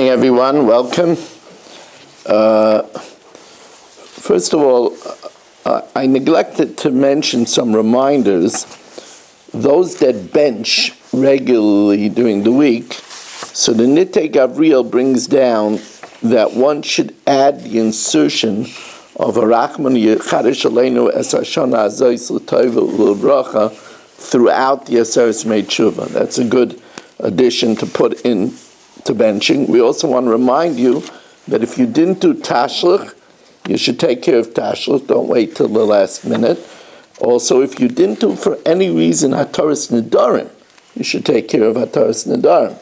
morning, everyone. Welcome. First of all, I neglected to mention some reminders. Those that bench regularly during the week, so the Nittei Gavriel brings down that one should add the insertion of Arachman Yechadesh Aleinu Es Hashana Azois L'Tov L'Bracha throughout the Aseres Mei Tshuva. That's a good addition to put in to benching. We also want to remind you that if you didn't do Tashlich, you should take care of Tashlich. Don't wait till the last minute. Also, if you didn't do for any reason Hataras Nedarim, you should take care of Hataras Nedarim.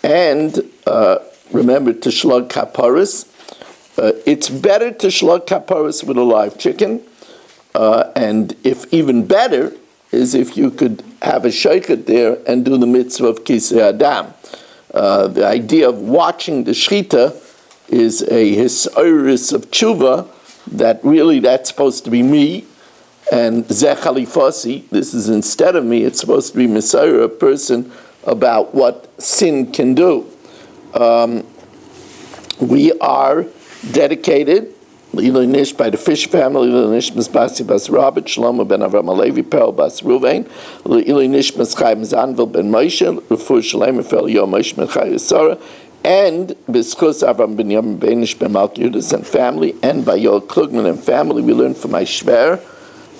And remember to shlug kaparis. It's better to shlug kaparis with a live chicken. And if even better is if you could have a sheikhet there and do the mitzvah of Kisei Adam. The idea of watching the shechita is a hisoris of tshuva that really that's supposed to be me, and zeh chalifasi, this is instead of me, it's supposed to be Messiah, a person about what sin can do. We are dedicated L'ilui Nish by the Fish family, L'ilui Nishmas Basi Bas Robert, Shlomo ben Avram Alevi, Perel Bas Ruvain, L'ilui Nishmas Chaim Zanvil ben Moshe, Refu Shalem Efel Yomis ben Chai Yisara, and B'schus Avram ben Yom Benish ben Malki Yudas and family, and by Yoel Klugman and family, we learned from my Shver,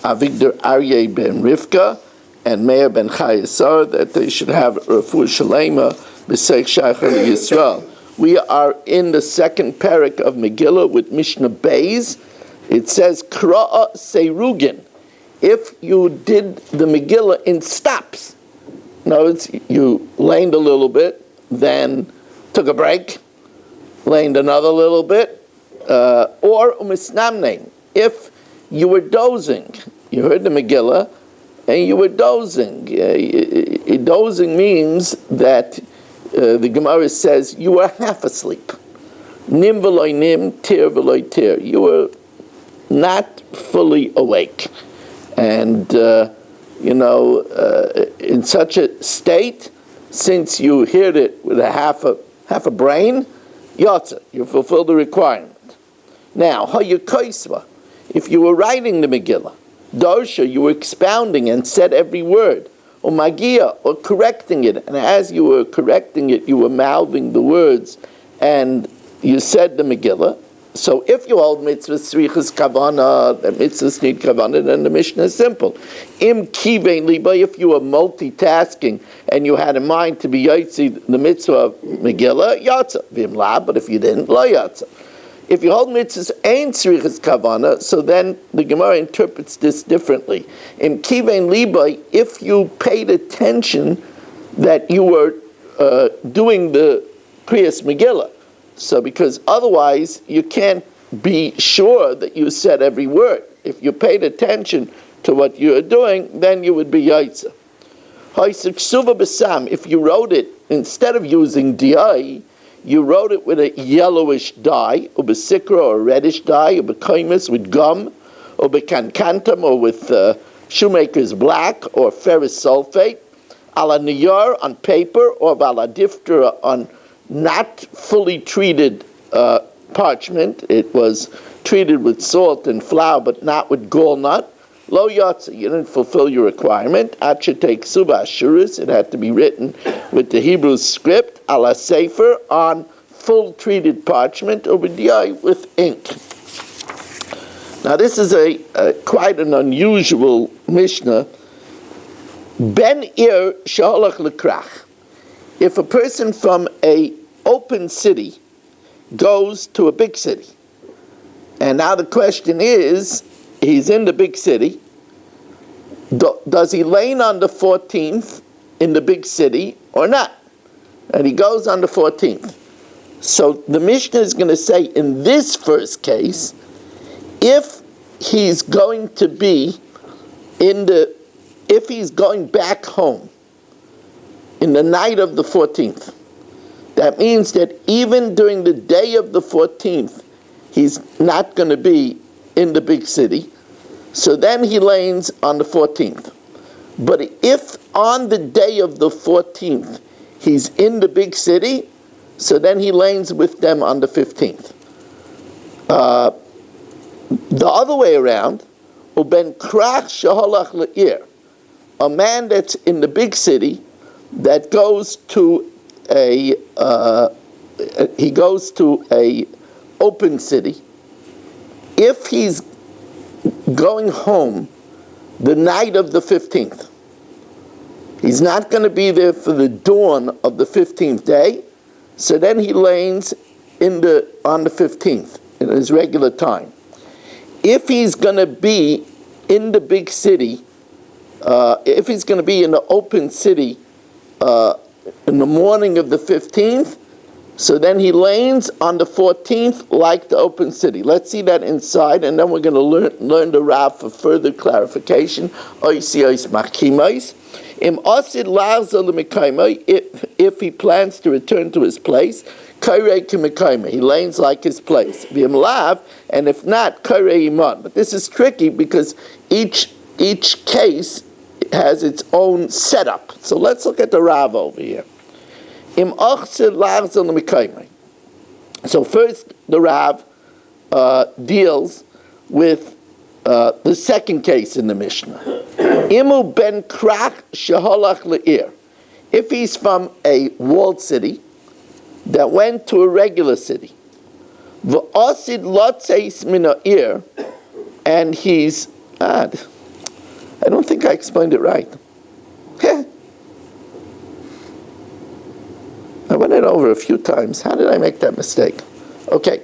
Avigdor Aryeh ben Rivka, and Meir ben Chai Yisara, that they should have Refu Shalema B'seich Shachar Yisrael. We are in the second parak of Megilla with Mishna Beis. It says, Kra'a Seirugin. If you did the Megillah in stops, in other words, you laned a little bit, then took a break, laned another little bit, or umisnamnein. If you were dozing, you heard the Megillah, and you were dozing. Dozing means that the Gemara says you were half asleep. Nim v'loy nim, tir v'loy tir. You were not fully awake. And, in such a state, since you heard it with a half a brain, yotza, you fulfill the requirement. Now, hayukaisva, if you were writing the Megillah, darsha, you were expounding and said every word, or magia, or correcting it, and as you were correcting it, you were mouthing the words, and you said the Megillah. So if you hold mitzvahs tzrichas kavana, the mitzvahs need kavana, then the Mishnah is simple. Im kivein liba, if you were multitasking, and you had in mind to be yotzi the mitzvah of Megillah, yotza, vim la, but if you didn't, lo yotza. If you hold mitzvahs ain't tzrichas kavana, so then the Gemara interprets this differently. In kivein liba, if you paid attention that you were doing the Kriyas Megillah, so because otherwise you can't be sure that you said every word. If you paid attention to what you are doing, then you would be yaitza. If you wrote it instead of using di, you wrote it with a yellowish dye, or besikra, or a reddish dye, or bekaimis with gum, or bekankantam, or with shoemaker's black, or ferrous sulfate, ala niyar on paper, or ala diftra on not fully treated parchment. It was treated with salt and flour, but not with gall nut. Lo yotza, you didn't fulfill your requirement. Acha take suba ashuris, it had to be written with the Hebrew script, ala sefer, on full treated parchment, or with ink. Now this is a quite an unusual Mishnah. Ben ir shaholach lekrach. If a person from a open city goes to a big city, and now the question is, he's in the big city, does he lane on the 14th in the big city or not? And he goes on the 14th. So the Mishnah is going to say in this first case, if he's going to be if he's going back home in the night of the 14th, that means that even during the day of the 14th, he's not going to be in the big city. So then he lanes on the 14th. But if on the day of the 14th, he's in the big city, so then he lanes with them on the 15th. The other way around, uben krach sheholach le'ir, a man that's in the big city that goes to a open city. If he's going home the night of the 15th, he's not going to be there for the dawn of the 15th day, so then he lanes on the 15th in his regular time. If he's going to be in the big city, if he's going to be in the open city in the morning of the 15th, so then he lanes on the 14th like the open city. Let's see that inside, and then we're going to learn the Rav for further clarification. If he plans to return to his place, he lanes like his place. And if not, but this is tricky because each case has its own setup. So let's look at the Rav over here. So first the Rav deals with the second case in the Mishnah. Imu ben krach sheholach le'ir. If he's from a walled city that went to a regular city, v'osid lotzeis min ha'ir, and he's I don't think I explained it right. I went it over a few times. How did I make that mistake? Okay.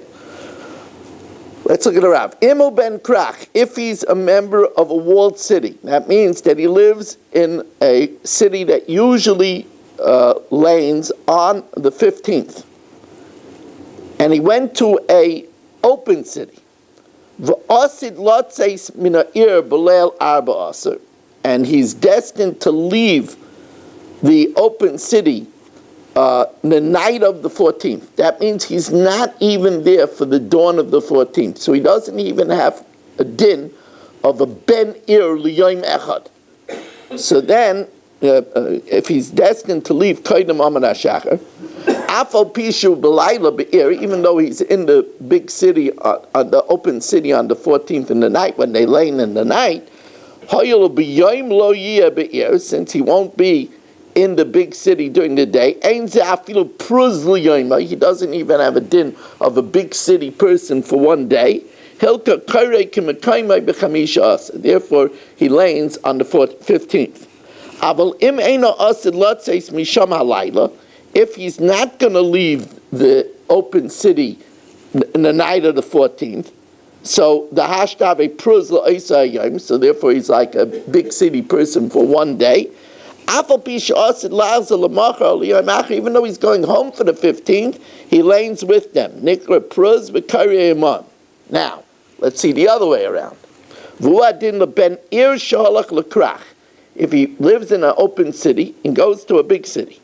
Let's look at the Rav. Imu ben krach, if he's a member of a walled city, that means that he lives in a city that usually lanes on the 15th. And he went to a open city. V'osid lotzeis min ha'ir b'leil arba aser. And he's destined to leave the open city the night of the 14th. That means he's not even there for the dawn of the 14th. So he doesn't even have a din of a ben ir liyom echad. So then, if he's destined to leave koydem amar hashachar, afal pishu b'layla be'ir, even though he's in the big city, on the open city on the 14th in the night, when they lane in the night, hoyel b'yom lo yiyeh be'ir, since he won't be in the big city during the day, he doesn't even have a din of a big city person for one day. Therefore, he lanes on the 15th. If he's not going to leave the open city in the night of the 14th, so the hashtag a pruz l'oisayim, so therefore he's like a big city person for one day. Even though he's going home for the 15th, he lanes with them. Now, let's see the other way around. If he lives in an open city and goes to a big city,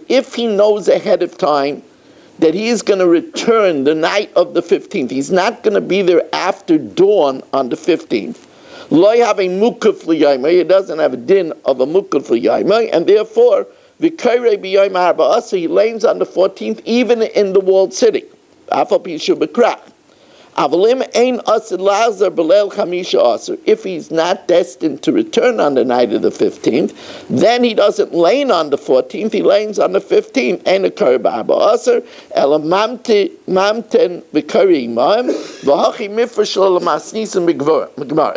if he knows ahead of time that he is going to return the night of the 15th, he's not going to be there after dawn on the 15th. He doesn't have a din of a mukaf l'yaymai, and therefore he lanes on the 14th even in the walled city. If he's not destined to return on the night of the 15th, then he doesn't lane on the 14th, he lanes on the 15th.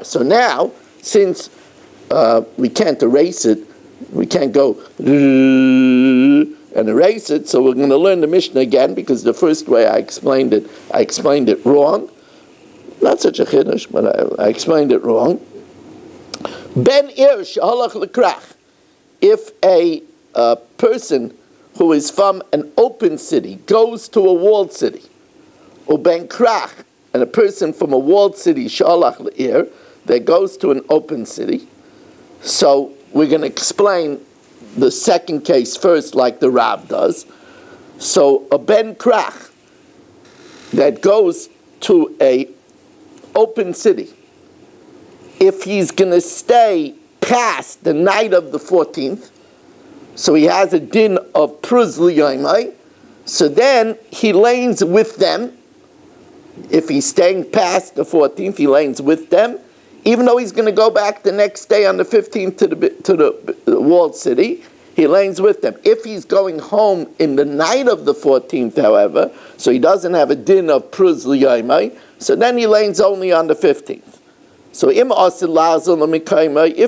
So now, since we can't erase it, we can't go and erase it, so we're going to learn the Mishnah again, because the first way I explained it wrong. Not such a chiddush, but I explained it wrong. Ben ir sheholach lekrach. If a person who is from an open city goes to a walled city, or ben krach, and a person from a walled city sheholach leir that goes to an open city. So we're going to explain the second case first, like the Rav does. So a ben krach that goes to a open city, if he's going to stay past the night of the 14th, So he has a din of pruz liyaymai. So then he lanes with them. If he's staying past the 14th, he lanes with them, even though he's going to go back the next day on the 15th to the walled city. He lanes with them. If he's going home in the night of the 14th, however, so he doesn't have a din of pruz liyaymai, so then he lanes only on the 15th. So if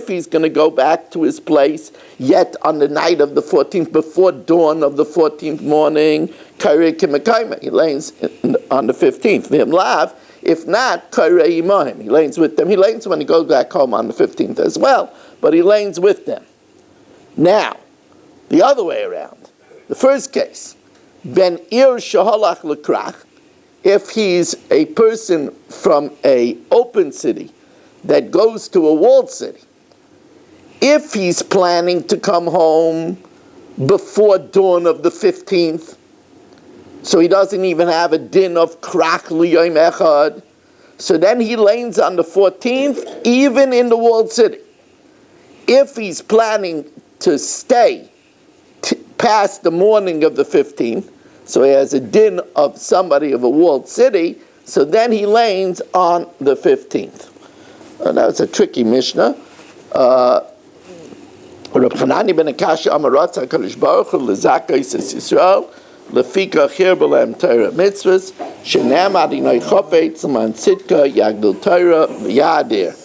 he's going to go back to his place yet on the night of the 14th, before dawn of the 14th morning, he lanes on the 15th. If not, he lanes with them. He lanes when he goes back home on the 15th as well, but he lanes with them. Now, the other way around. The first case, ben ir shahalach lekrach, if he's a person from a open city that goes to a walled city, if he's planning to come home before dawn of the 15th, so he doesn't even have a din of krach liyom echad, so then he lanes on the 14th, even in the walled city. If he's planning to stay past the morning of the 15th, so he has a din of somebody of a walled city, so then he lanes on the 15th. That's a tricky Mishnah. Reb Chanani ben Akasha Amarat HaKadosh Baruch Hu L'Zakei Yisrael Lefika Chir B'Lehem Torah Mitzvahs Shenem Adinai Chofetz L'man Tzidka Yagdil Torah V'Yadir.